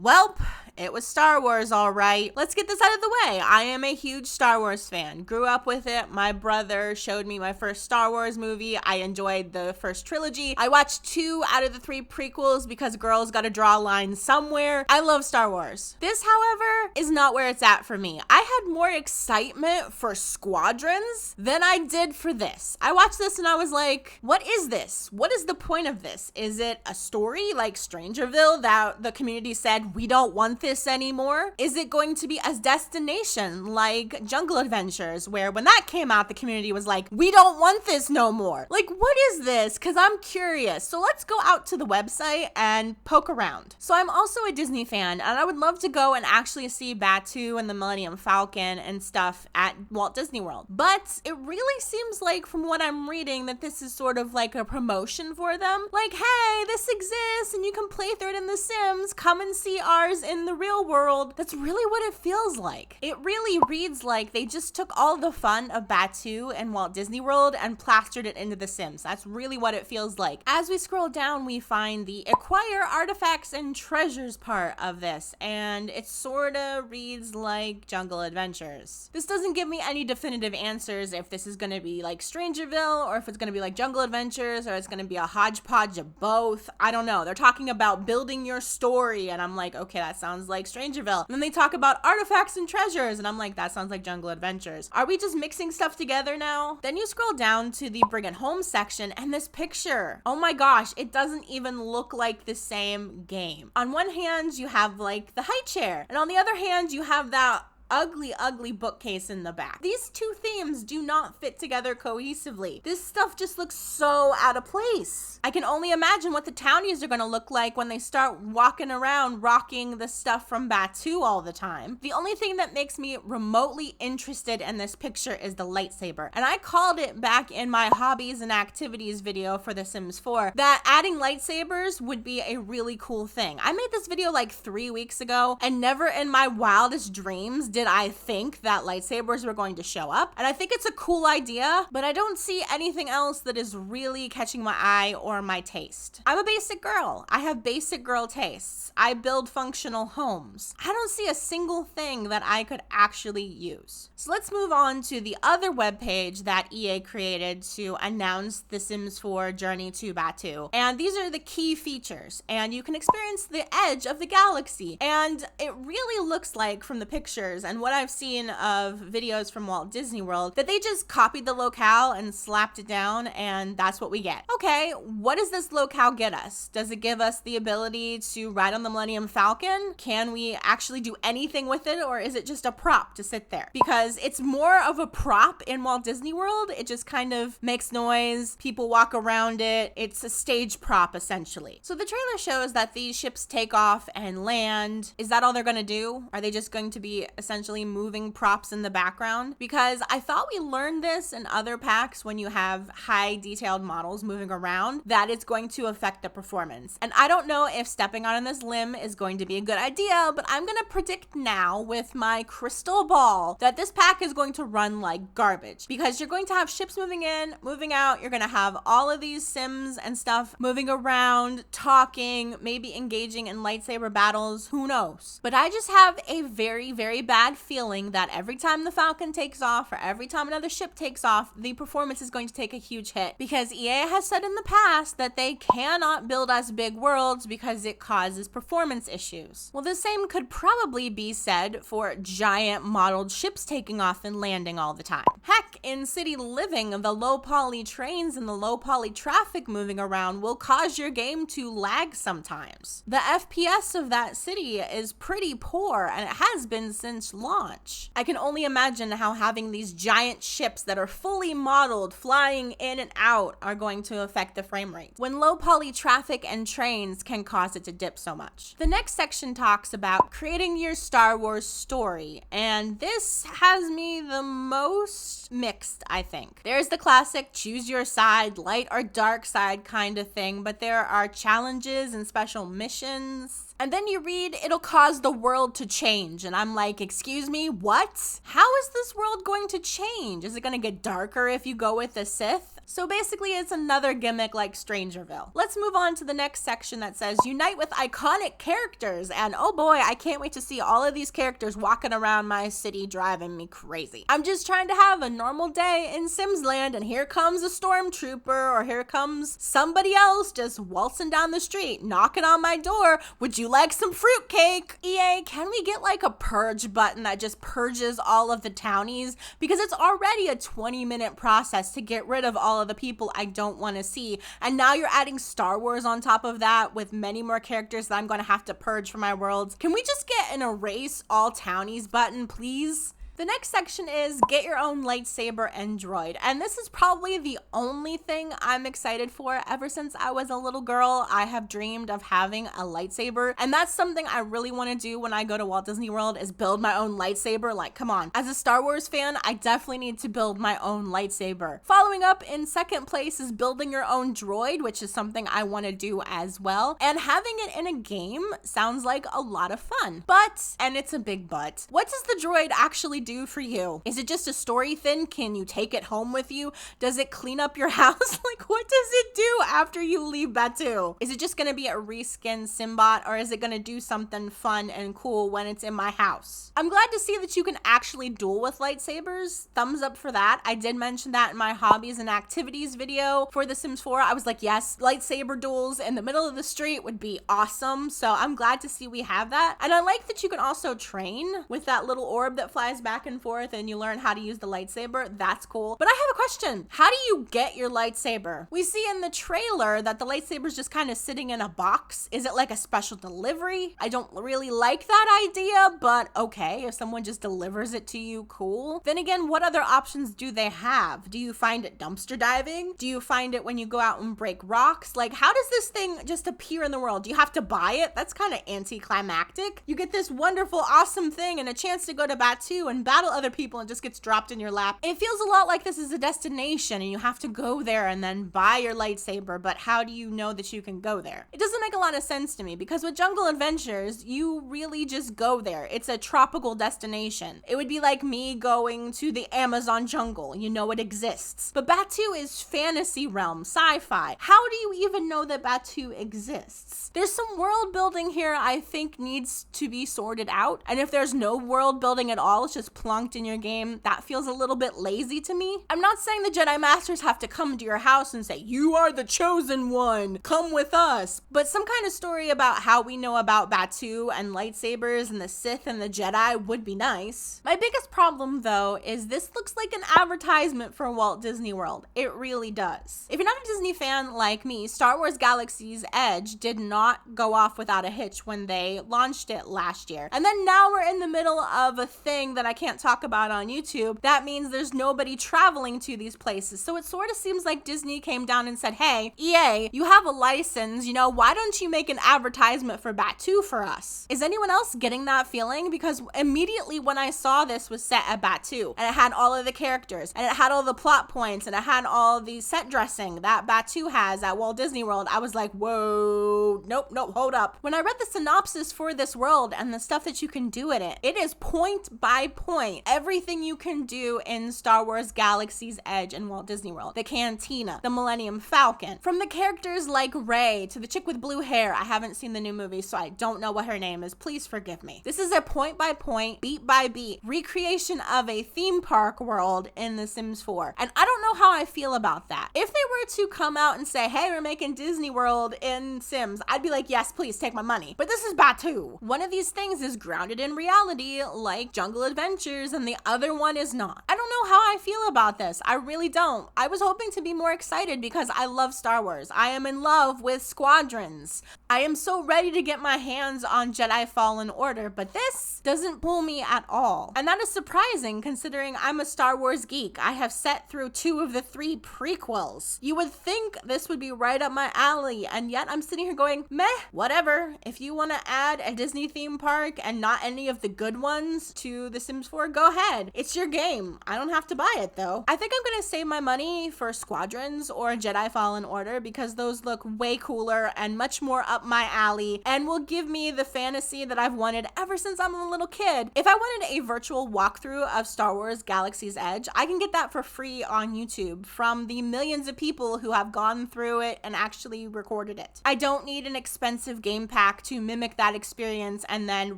Welp, it was Star Wars, all right. Let's get this out of the way. I am a huge Star Wars fan. Grew up with it. My brother showed me my first Star Wars movie. I enjoyed the first trilogy. I watched 2 out of the 3 prequels because girls gotta draw a line somewhere. I love Star Wars. This, however, is not where it's at for me. I had more excitement for Squadrons than I did for this. I watched this and I was like, what is this? What is the point of this? Is it a story like Strangerville that the community said, we don't want this anymore? Is it going to be a destination like Jungle Adventures, where when that came out, the community was like, we don't want this no more? Like, what is this? Because I'm curious. So let's go out to the website and poke around. So I'm also a Disney fan, and I would love to go and actually see Batuu and the Millennium Falcon and stuff at Walt Disney World. But it really seems like, from what I'm reading, that this is sort of like a promotion for them. Like, hey, this exists and you can play through it in The Sims. Come and see ours in the real world. That's really what it feels like. It really reads like they just took all the fun of Batuu and Walt Disney World and plastered it into The Sims. That's really what it feels like. As we scroll down, we find the acquire artifacts and treasures part of this, and it sort of reads like Jungle Adventures. This doesn't give me any definitive answers if this is going to be like Strangerville, or if it's going to be like Jungle Adventures, or it's going to be a hodgepodge of both. I don't know. They're talking about building your story, and I'm like, okay, that sounds like Strangerville. And then they talk about artifacts and treasures, and I'm like, that sounds like Jungle Adventures. Are we just mixing stuff together now? Then you scroll down to the Bring It Home section, and this picture, oh my gosh, it doesn't even look like the same game. On one hand, you have like the high chair, and on the other hand, you have that ugly bookcase in the back. These two themes do not fit together cohesively. This stuff just looks so out of place. I can only imagine what the townies are gonna look like when they start walking around rocking the stuff from Batuu all the time. The only thing that makes me remotely interested in this picture is the lightsaber. And I called it back in my hobbies and activities video for The Sims 4 that adding lightsabers would be a really cool thing. I made this video like 3 weeks ago, and never in my wildest dreams did I think that lightsabers were going to show up. And I think it's a cool idea, but I don't see anything else that is really catching my eye or my taste. I'm a basic girl. I have basic girl tastes. I build functional homes. I don't see a single thing that I could actually use. So let's move on to the other webpage that EA created to announce The Sims 4 Journey to Batuu. And these are the key features, and you can experience the edge of the galaxy. And it really looks like, from the pictures and what I've seen of videos from Walt Disney World, that they just copied the locale and slapped it down, and that's what we get. Okay, what does this locale get us? Does it give us the ability to ride on the Millennium Falcon? Can we actually do anything with it, or is it just a prop to sit there? Because it's more of a prop in Walt Disney World. It just kind of makes noise, people walk around it. It's a stage prop, essentially. So the trailer shows that these ships take off and land. Is that all they're gonna do? Are they just going to be essentially moving props in the background? Because I thought we learned this in other packs, when you have high detailed models moving around, that it's going to affect the performance. And I don't know if stepping on this limb is going to be a good idea, but I'm gonna predict now with my crystal ball that this pack is going to run like garbage, because you're going to have ships moving in, moving out. You're gonna have all of these Sims and stuff moving around, talking, maybe engaging in lightsaber battles, who knows? But I just have a very bad feeling that every time the Falcon takes off, or every time another ship takes off, the performance is going to take a huge hit, because EA has said in the past that they cannot build us big worlds because it causes performance issues. Well, the same could probably be said for giant modeled ships taking off and landing all the time. Heck, in city living, the low poly trains and the low poly traffic moving around will cause your game to lag sometimes. The FPS of that city is pretty poor, and it has been since launch. I can only imagine how having these giant ships that are fully modeled flying in and out are going to affect the frame rate, when low poly traffic and trains can cause it to dip so much. The next section talks about creating your Star Wars story, and this has me the most mixed, I think. There's the classic choose your side, light or dark side kind of thing, but there are challenges and special missions. And then you read, it'll cause the world to change. And I'm like, excuse me, what? How is this world going to change? Is it going to get darker if you go with the Sith? So basically it's another gimmick like Strangerville. Let's move on to the next section that says unite with iconic characters. And oh boy, I can't wait to see all of these characters walking around my city driving me crazy. I'm just trying to have a normal day in Sims Land, and here comes a stormtrooper, or here comes somebody else just waltzing down the street, knocking on my door. Would you like some fruitcake? EA, can we get like a purge button that just purges all of the townies? Because it's already a 20-minute process to get rid of all of the people I don't want to see. And now you're adding Star Wars on top of that with many more characters that I'm going to have to purge from my worlds. Can we just get an erase all townies button, please? The next section is get your own lightsaber and droid. And this is probably the only thing I'm excited for. Ever since I was a little girl, I have dreamed of having a lightsaber. And that's something I really want to do when I go to Walt Disney World, is build my own lightsaber. Like, come on. As a Star Wars fan, I definitely need to build my own lightsaber. Following up in second place is building your own droid, which is something I want to do as well. And having it in a game sounds like a lot of fun. But, and it's a big but, what does the droid actually do for you? Is it just a story thing? Can you take it home with you? Does it clean up your house? Like, what does it do after you leave Batuu? Is it just gonna be a reskinned Simbot, or is it gonna do something fun and cool when it's in my house? I'm glad to see that you can actually duel with lightsabers. Thumbs up for that. I did mention that in my hobbies and activities video for The Sims 4. I was like, yes, lightsaber duels in the middle of the street would be awesome. So I'm glad to see we have that. And I like that you can also train with that little orb that flies back and forth and you learn how to use the lightsaber. That's cool. But I have a question. How do you get your lightsaber? We see in the trailer that the lightsaber's just kind of sitting in a box. Is it like a special delivery? I don't really like that idea, but okay, if someone just delivers it to you, cool. Then again, what other options do they have? Do you find it dumpster diving? Do you find it when you go out and break rocks? Like, how does this thing just appear in the world? Do you have to buy it? That's kind of anticlimactic. You get this wonderful, awesome thing and a chance to go to Batuu and battle other people and just gets dropped in your lap. It feels a lot like this is a destination and you have to go there and then buy your lightsaber, but how do you know that you can go there? It doesn't make a lot of sense to me, because with Jungle Adventures, you really just go there. It's a tropical destination. It would be like me going to the Amazon jungle. You know it exists. But Batuu is fantasy realm, sci-fi. How do you even know that Batuu exists? There's some world building here I think needs to be sorted out. And if there's no world building at all, it's just plunked in your game, that feels a little bit lazy to me. I'm not saying the Jedi Masters have to come to your house and say, you are the chosen one, come with us. But some kind of story about how we know about Batuu and lightsabers and the Sith and the Jedi would be nice. My biggest problem though is this looks like an advertisement for Walt Disney World. It really does. If you're not a Disney fan like me, Star Wars Galaxy's Edge did not go off without a hitch when they launched it last year. And then now we're in the middle of a thing that I can't talk about on YouTube. That means there's nobody traveling to these places. So it sort of seems like Disney came down and said, hey, EA, you have a license, you know, why don't you make an advertisement for Batuu for us? Is anyone else getting that feeling? Because immediately when I saw this was set at Batuu, and it had all of the characters, and it had all the plot points, and it had all the set dressing that Batuu has at Walt Disney World, I was like, whoa, nope, hold up. When I read the synopsis for this world and the stuff that you can do in it, it is point by point everything you can do in Star Wars Galaxy's Edge and Walt Disney World. The cantina, the Millennium Falcon, from the characters like Rey to the chick with blue hair. I haven't seen the new movie, so I don't know what her name is. Please forgive me. This is a point by point, beat by beat recreation of a theme park world in The Sims 4. And I don't know how I feel about that. If they were to come out and say, hey, we're making Disney World in Sims, I'd be like, yes, please take my money. But this is Batuu. One of these things is grounded in reality, like Jungle Adventures, and the other one is not. I don't know how I feel about this. I really don't. I was hoping to be more excited because I love Star Wars. I am in love with Squadrons. I am so ready to get my hands on Jedi Fallen Order, but this doesn't pull me at all. And that is surprising considering I'm a Star Wars geek. I have sat through 2 of the 3 prequels. You would think this would be right up my alley, and yet I'm sitting here going, meh, whatever. If you want to add a Disney theme park and not any of the good ones to The Sims for, go ahead. It's your game. I don't have to buy it though. I think I'm gonna save my money for Squadrons or Jedi Fallen Order because those look way cooler and much more up my alley and will give me the fantasy that I've wanted ever since I'm a little kid. If I wanted a virtual walkthrough of Star Wars Galaxy's Edge, I can get that for free on YouTube from the millions of people who have gone through it and actually recorded it. I don't need an expensive game pack to mimic that experience and then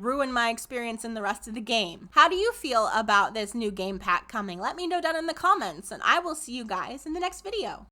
ruin my experience in the rest of the game. How do you feel about this new game pack coming? Let me know down in the comments, and I will see you guys in the next video.